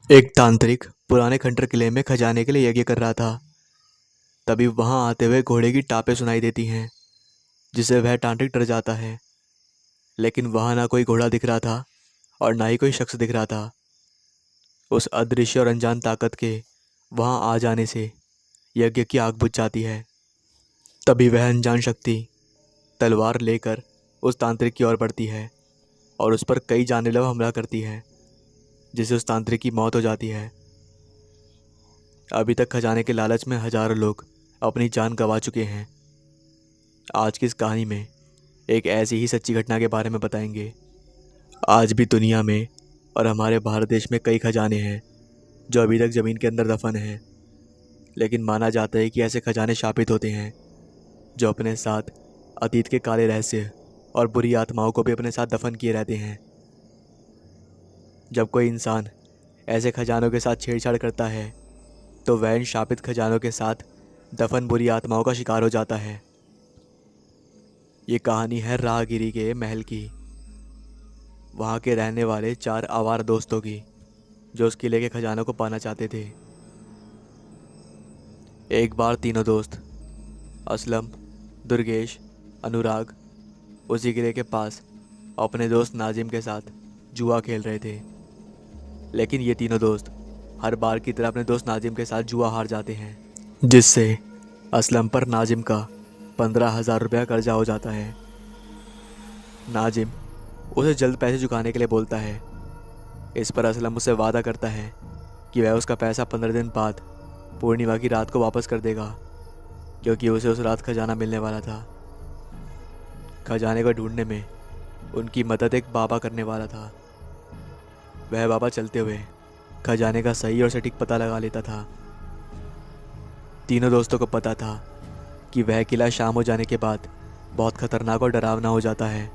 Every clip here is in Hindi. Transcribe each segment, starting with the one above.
एक तांत्रिक पुराने खंडर किले में खजाने के लिए यज्ञ कर रहा था। तभी वहां आते हुए घोड़े की टापें सुनाई देती हैं, जिससे वह तांत्रिक डर जाता है। लेकिन वहां ना कोई घोड़ा दिख रहा था और ना ही कोई शख्स दिख रहा था। उस अदृश्य और अनजान ताकत के वहां आ जाने से यज्ञ की आग बुझ जाती है। तभी वह अनजान शक्ति तलवार लेकर उस तांत्रिक की ओर बढ़ती है और उस पर कई जानलेवा हमला करती है, जिससे उस तांत्रिक की मौत हो जाती है। अभी तक खजाने के लालच में हजारों लोग अपनी जान गंवा चुके हैं। आज की इस कहानी में एक ऐसी ही सच्ची घटना के बारे में बताएंगे। आज भी दुनिया में और हमारे भारत देश में कई खजाने हैं जो अभी तक ज़मीन के अंदर दफन हैं। लेकिन माना जाता है कि ऐसे खजाने शापित होते हैं जो अपने साथ अतीत के काले रहस्य और बुरी आत्माओं को भी अपने साथ दफन किए रहते हैं। जब कोई इंसान ऐसे खजानों के साथ छेड़छाड़ करता है तो वह इन शापित खजानों के साथ दफन बुरी आत्माओं का शिकार हो जाता है। ये कहानी है राहगिरी के महल की, वहाँ के रहने वाले चार आवारा दोस्तों की जो उस किले के खजानों को पाना चाहते थे। एक बार तीनों दोस्त असलम, दुर्गेश, अनुराग उसी किले के पास अपने दोस्त नाजिम के साथ जुआ खेल रहे थे। लेकिन ये तीनों दोस्त हर बार की तरह अपने दोस्त नाजिम के साथ जुआ हार जाते हैं, जिससे असलम पर नाजिम का 15,000 रुपया कर्जा हो जाता है। नाजिम उसे जल्द पैसे चुकाने के लिए बोलता है। इस पर असलम उससे वादा करता है कि वह उसका पैसा 15 दिन बाद पूर्णिमा की रात को वापस कर देगा, क्योंकि उसे उस रात खजाना मिलने वाला था। खजाने को ढूंढने में उनकी मदद एक बाबा करने वाला था। वह बाबा चलते हुए खजाने का सही और सटीक पता लगा लेता था। तीनों दोस्तों को पता था कि वह किला शाम हो जाने के बाद बहुत खतरनाक और डरावना हो जाता है।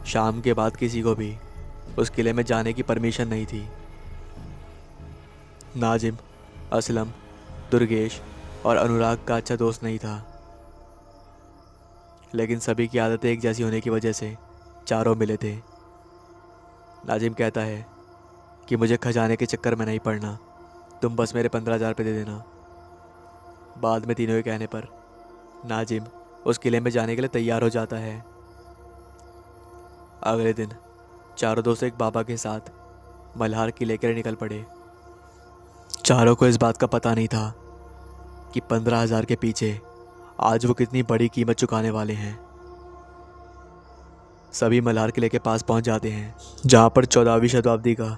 शाम के बाद किसी को भी उस किले में जाने की परमिशन नहीं थी। नाजिम, असलम, दुर्गेश और अनुराग का अच्छा दोस्त नहीं था, लेकिन सभी की आदतें एक जैसी होने की वजह से चारों मिले थे। नाजिम कहता है कि मुझे खजाने के चक्कर में नहीं पड़ना, तुम बस मेरे 15,000 रुपये दे देना। बाद में तीनों के कहने पर नाजिम उस किले में जाने के लिए तैयार हो जाता है। अगले दिन चारों दोस्त एक बाबा के साथ मल्हार किले के लिए निकल पड़े। चारों को इस बात का पता नहीं था कि 15,000 के पीछे आज वो कितनी बड़ी कीमत चुकाने वाले हैं। सभी मल्हार किले के पास पहुंच जाते हैं, जहां पर 14वीं शताब्दी का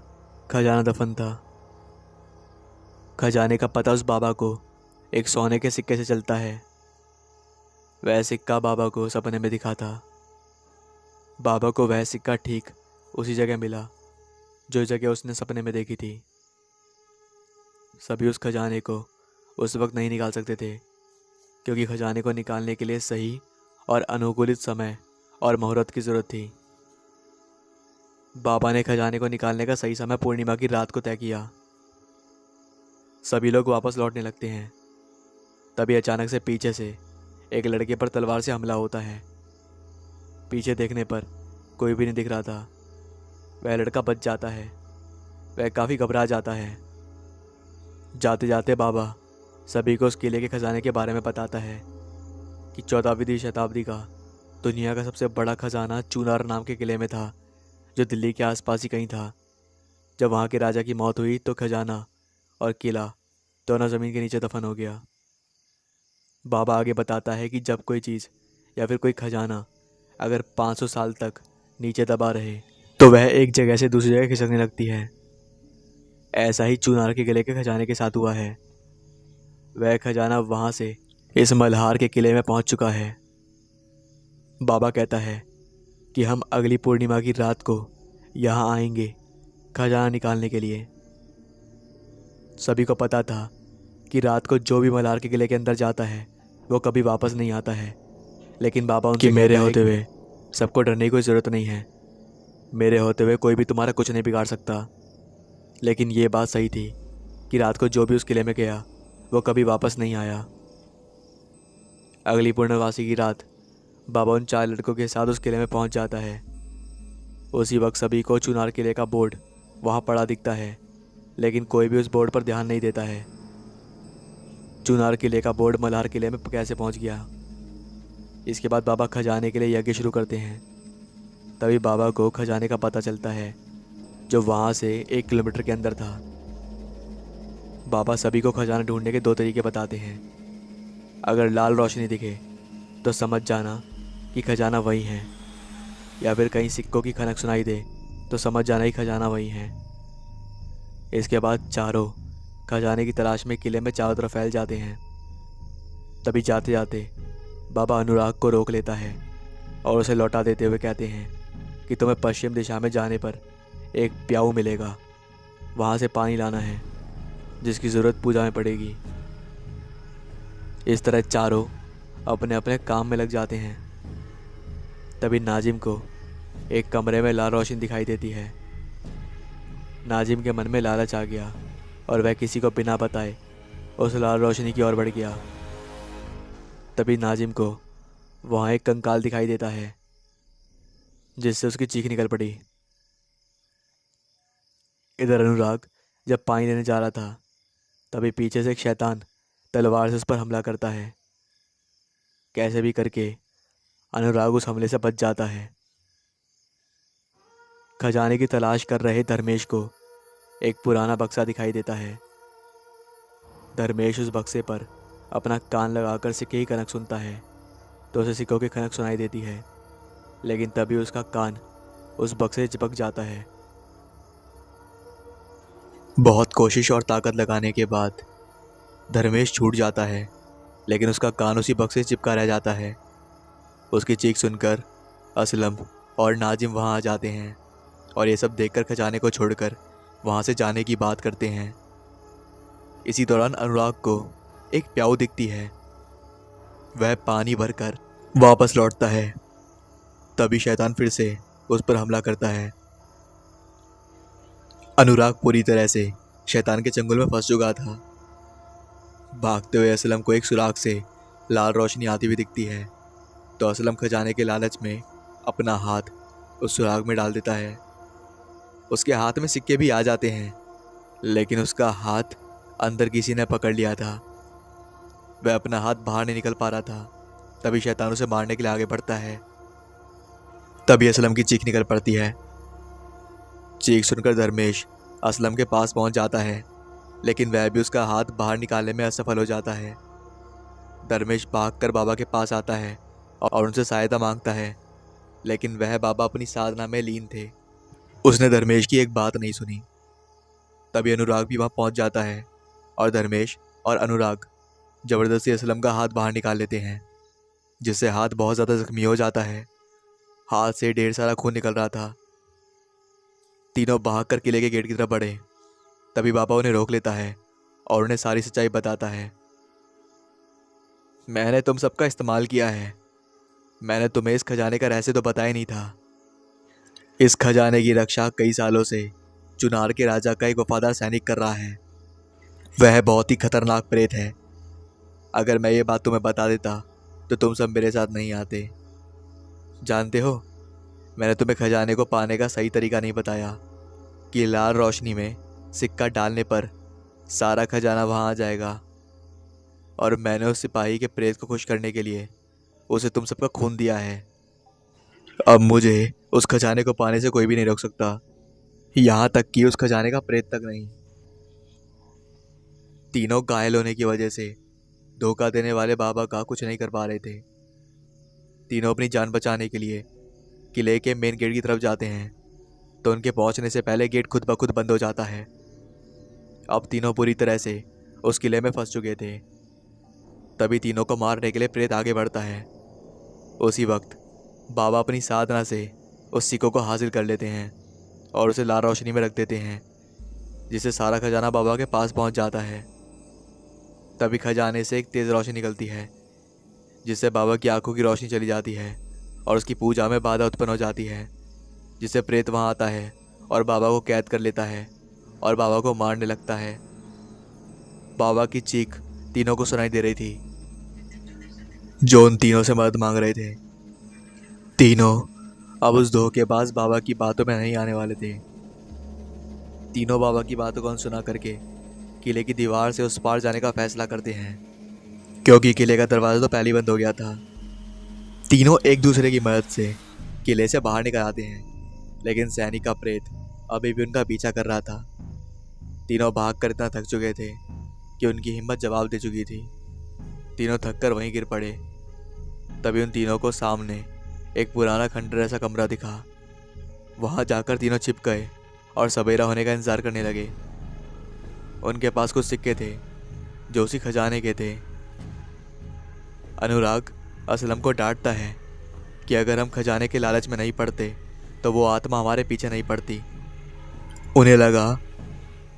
खजाना दफन था। खजाने का पता उस बाबा को एक सोने के सिक्के से चलता है। वह सिक्का बाबा को सपने में दिखा था। बाबा को वह सिक्का ठीक उसी जगह मिला जो जगह उसने सपने में देखी थी। सभी उस खजाने को उस वक्त नहीं निकाल सकते थे, क्योंकि खजाने को निकालने के लिए सही और अनुकूलित समय और मुहूर्त की ज़रूरत थी। बाबा ने खजाने को निकालने का सही समय पूर्णिमा की रात को तय किया। सभी लोग वापस लौटने लगते हैं। तभी अचानक से पीछे से एक लड़के पर तलवार से हमला होता है। पीछे देखने पर कोई भी नहीं दिख रहा था। वह लड़का बच जाता है। वह काफ़ी घबरा जाता है। जाते जाते बाबा सभी को उस किले के खजाने के बारे में बताता है कि 14वीं शताब्दी का दुनिया का सबसे बड़ा खजाना चूनार नाम के किले में था, जो दिल्ली के आसपास ही कहीं था। जब वहाँ के राजा की मौत हुई तो खजाना और किला दोनों ज़मीन के नीचे दफन हो गया। बाबा आगे बताता है कि जब कोई चीज़ या फिर कोई खजाना अगर 500 साल तक नीचे दबा रहे तो वह एक जगह से दूसरी जगह खिसकने लगती है। ऐसा ही चूनार के किले के खजाने के साथ हुआ है। वह खजाना वहाँ से इस मल्हार के किले में पहुँच चुका है। बाबा कहता है कि हम अगली पूर्णिमा की रात को यहाँ आएंगे खजाना निकालने के लिए। सभी को पता था कि रात को जो भी मल्हार के किले के अंदर जाता है वो कभी वापस नहीं आता है। लेकिन बाबा उनसे मेरे होते हुए सबको डरने की कोई ज़रूरत नहीं है। मेरे होते हुए कोई भी तुम्हारा कुछ नहीं बिगाड़ सकता। लेकिन ये बात सही थी कि रात को जो भी उस किले में गया वो कभी वापस नहीं आया। अगली पूर्णवासी की रात बाबा उन चार लड़कों के साथ उस किले में पहुंच जाता है। उसी वक्त सभी को चुनार किले का बोर्ड वहां पड़ा दिखता है, लेकिन कोई भी उस बोर्ड पर ध्यान नहीं देता है। चुनार किले का बोर्ड मल्हार किले में कैसे पहुंच गया। इसके बाद बाबा खजाने के लिए यज्ञ शुरू करते हैं। तभी बाबा को खजाने का पता चलता है, जो वहाँ से 1 किलोमीटर के अंदर था। बाबा सभी को खजाना ढूंढने के 2 तरीके बताते हैं। अगर लाल रोशनी दिखे तो समझ जाना कि खजाना वही है, या फिर कहीं सिक्कों की खनक सुनाई दे तो समझ जाना ही खजाना वही है। इसके बाद चारों खजाने की तलाश में किले में चारों तरफ फैल जाते हैं। तभी जाते जाते बाबा अनुराग को रोक लेता है और उसे लौटा देते हुए कहते हैं कि तुम्हें पश्चिम दिशा में जाने पर एक प्याऊ मिलेगा, वहाँ से पानी लाना है, जिसकी ज़रूरत पूजा में पड़ेगी। इस तरह चारों अपने अपने काम में लग जाते हैं। तभी नाजिम को एक कमरे में लाल रोशनी दिखाई देती है। नाजिम के मन में लालच आ गया और वह किसी को बिना बताए उस लाल रोशनी की ओर बढ़ गया। तभी नाजिम को वहाँ एक कंकाल दिखाई देता है, जिससे उसकी चीख निकल पड़ी। इधर अनुराग जब पानी लेने जा रहा था, तभी पीछे से एक शैतान तलवार से उस पर हमला करता है। कैसे भी करके अनुराग उस हमले से बच जाता है। खजाने की तलाश कर रहे धर्मेश को एक पुराना बक्सा दिखाई देता है। धर्मेश उस बक्से पर अपना कान लगाकर सिक्के की खनक सुनता है तो उसे सिक्कों की खनक सुनाई देती है, लेकिन तभी उसका कान उस बक्से से चिपक जाता है। बहुत कोशिश और ताकत लगाने के बाद धर्मेश छूट जाता है, लेकिन उसका कान उसी बक्से से चिपका रह जाता है। उसकी चीख सुनकर असलम और नाजिम वहाँ आ जाते हैं और ये सब देखकर खजाने को छोड़कर वहाँ से जाने की बात करते हैं। इसी दौरान अनुराग को एक प्याऊ दिखती है। वह पानी भरकर वापस लौटता है। तभी शैतान फिर से उस पर हमला करता है। अनुराग पूरी तरह से शैतान के चंगुल में फंस चुका था। भागते हुए असलम को एक सुराग से लाल रोशनी आती हुई दिखती है, तो असलम खजाने के लालच में अपना हाथ उस सुराग में डाल देता है। उसके हाथ में सिक्के भी आ जाते हैं, लेकिन उसका हाथ अंदर किसी ने पकड़ लिया था। वह अपना हाथ बाहर नहीं निकल पा रहा था। तभी शैतान उसे मारने के लिए आगे बढ़ता है। तभी असलम की चीख निकल पड़ती है। चीख सुनकर धर्मेश असलम के पास पहुंच जाता है, लेकिन वह भी उसका हाथ बाहर निकालने में असफल हो जाता है। धर्मेश भागकर बाबा के पास आता है और उनसे सहायता मांगता है, लेकिन वह बाबा अपनी साधना में लीन थे। उसने धर्मेश की एक बात नहीं सुनी। तभी अनुराग भी वहां पहुंच जाता है और धर्मेश और अनुराग जबरदस्ती असलम का हाथ बाहर निकाल लेते हैं, जिससे हाथ बहुत ज़्यादा जख्मी हो जाता है। हाथ से ढेर सारा खून निकल रहा था। तीनों भागकर किले के गेट की तरफ बढ़े। तभी बाबा उन्हें रोक लेता है और उन्हें सारी सच्चाई बताता है। मैंने तुम सबका इस्तेमाल किया है। मैंने तुम्हें इस खजाने का रहस्य तो बताया नहीं था। इस खजाने की रक्षा कई सालों से चुनार के राजा का एक वफादार सैनिक कर रहा है। वह बहुत ही खतरनाक प्रेत है। अगर मैं ये बात तुम्हें बता देता तो तुम सब मेरे साथ नहीं आते। जानते हो, मैंने तुम्हें खजाने को पाने का सही तरीका नहीं बताया कि लाल रोशनी में सिक्का डालने पर सारा खजाना वहाँ आ जाएगा, और मैंने उस सिपाही के प्रेत को खुश करने के लिए उसे तुम सबका खून दिया है। अब मुझे उस खजाने को पाने से कोई भी नहीं रोक सकता, यहाँ तक कि उस खजाने का प्रेत तक नहीं। तीनों घायल होने की वजह से धोखा देने वाले बाबा का कुछ नहीं कर पा रहे थे। तीनों अपनी जान बचाने के लिए किले के मेन गेट की तरफ जाते हैं, तो उनके पहुंचने से पहले गेट खुद ब खुद बंद हो जाता है। अब तीनों पूरी तरह से उस किले में फंस चुके थे। तभी तीनों को मारने के लिए प्रेत आगे बढ़ता है। उसी वक्त बाबा अपनी साधना से उस सिक्कों को हासिल कर लेते हैं और उसे लाल रोशनी में रख देते हैं, जिससे सारा खजाना बाबा के पास पहुंच जाता है। तभी खजाने से एक तेज़ रोशनी निकलती है, जिससे बाबा की आंखों की रोशनी चली जाती है और उसकी पूजा में बाधा उत्पन्न हो जाती है, जिससे प्रेत वहां आता है और बाबा को कैद कर लेता है और बाबा को मारने लगता है। बाबा की चीख तीनों को सुनाई दे रही थी, जो उन तीनों से मदद मांग रहे थे। तीनों अब उस धोखेबाज बाबा की बातों में नहीं आने वाले थे। तीनों बाबा की बातों को अनसुना करके किले की दीवार से उस पार जाने का फैसला करते हैं, क्योंकि किले का दरवाजा तो पहले ही बंद हो गया था। तीनों एक दूसरे की मदद से किले से बाहर निकल आते हैं, लेकिन सैनिक का प्रेत अभी भी उनका पीछा कर रहा था। तीनों भाग कर इतना थक चुके थे कि उनकी हिम्मत जवाब दे चुकी थी। तीनों थक कर वहीं गिर पड़े। तभी उन तीनों को सामने एक पुराना खंडर जैसा कमरा दिखा। वहां जाकर तीनों छिप गए और सवेरा होने का इंतजार करने लगे। उनके पास कुछ सिक्के थे जो उसी खजाने के थे। अनुराग असलम को डांटता है कि अगर हम खजाने के लालच में नहीं पड़ते तो वो आत्मा हमारे पीछे नहीं पड़ती। उन्हें लगा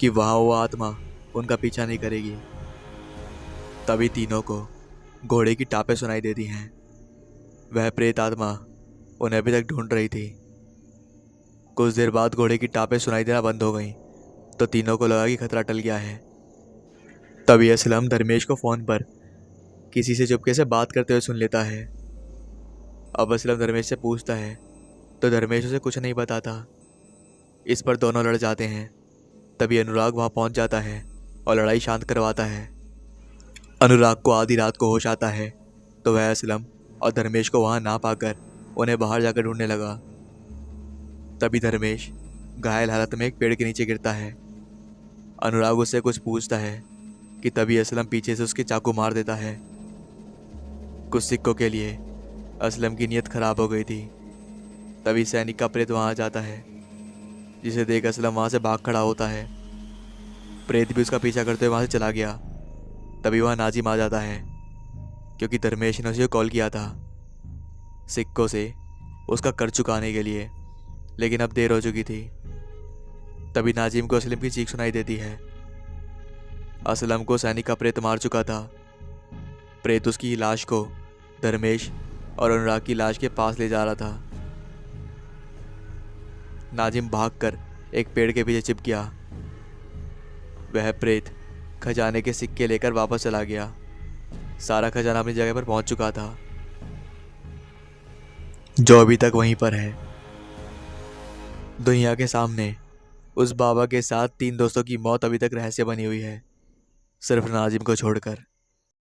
कि वहाँ वो आत्मा उनका पीछा नहीं करेगी। तभी तीनों को घोड़े की टापें सुनाई देती हैं। वह प्रेत आत्मा उन्हें अभी तक ढूंढ रही थी। कुछ देर बाद घोड़े की टापें सुनाई देना बंद हो गईं, तो तीनों को लगा कि खतरा टल गया है। तभी असलम धर्मेश को फ़ोन पर किसी से चुपके से बात करते हुए सुन लेता है। अब असलम धर्मेश से पूछता है तो धर्मेश उसे कुछ नहीं बताता। इस पर दोनों लड़ जाते हैं। तभी अनुराग वहाँ पहुँच जाता है और लड़ाई शांत करवाता है। अनुराग को आधी रात को होश आता है तो वह असलम और धर्मेश को वहाँ ना पाकर उन्हें बाहर जाकर ढूंढने लगा। तभी धर्मेश घायल हालत में एक पेड़ के नीचे गिरता है। अनुराग उससे कुछ पूछता है कि तभी असलम पीछे से उसके चाकू मार देता है। कुछ सिक्कों के लिए असलम की नीयत खराब हो गई थी। तभी सैनिक का प्रेत वहाँ आ जाता है, जिसे देख असलम वहाँ से भाग खड़ा होता है। प्रेत भी उसका पीछा करते हुए वहाँ से चला गया। तभी वहाँ नाजिम आ जाता है, क्योंकि धर्मेश ने उसे कॉल किया था सिक्कों से उसका कर चुकाने के लिए, लेकिन अब देर हो चुकी थी। तभी नाजिम को असलम की चीख सुनाई देती है। असलम को सैनिक का प्रेत मार चुका था। प्रेत उसकी लाश को धर्मेश और अनुराग की लाश के पास ले जा रहा था। नाजिम भागकर एक पेड़ के पीछे छिप गया। वह प्रेत खजाने के सिक्के लेकर वापस चला गया। सारा खजाना अपनी जगह पर पहुंच चुका था, जो अभी तक वहीं पर है। दुनिया के सामने उस बाबा के साथ 3 दोस्तों की मौत अभी तक रहस्य बनी हुई है, सिर्फ नाजिम को छोड़कर।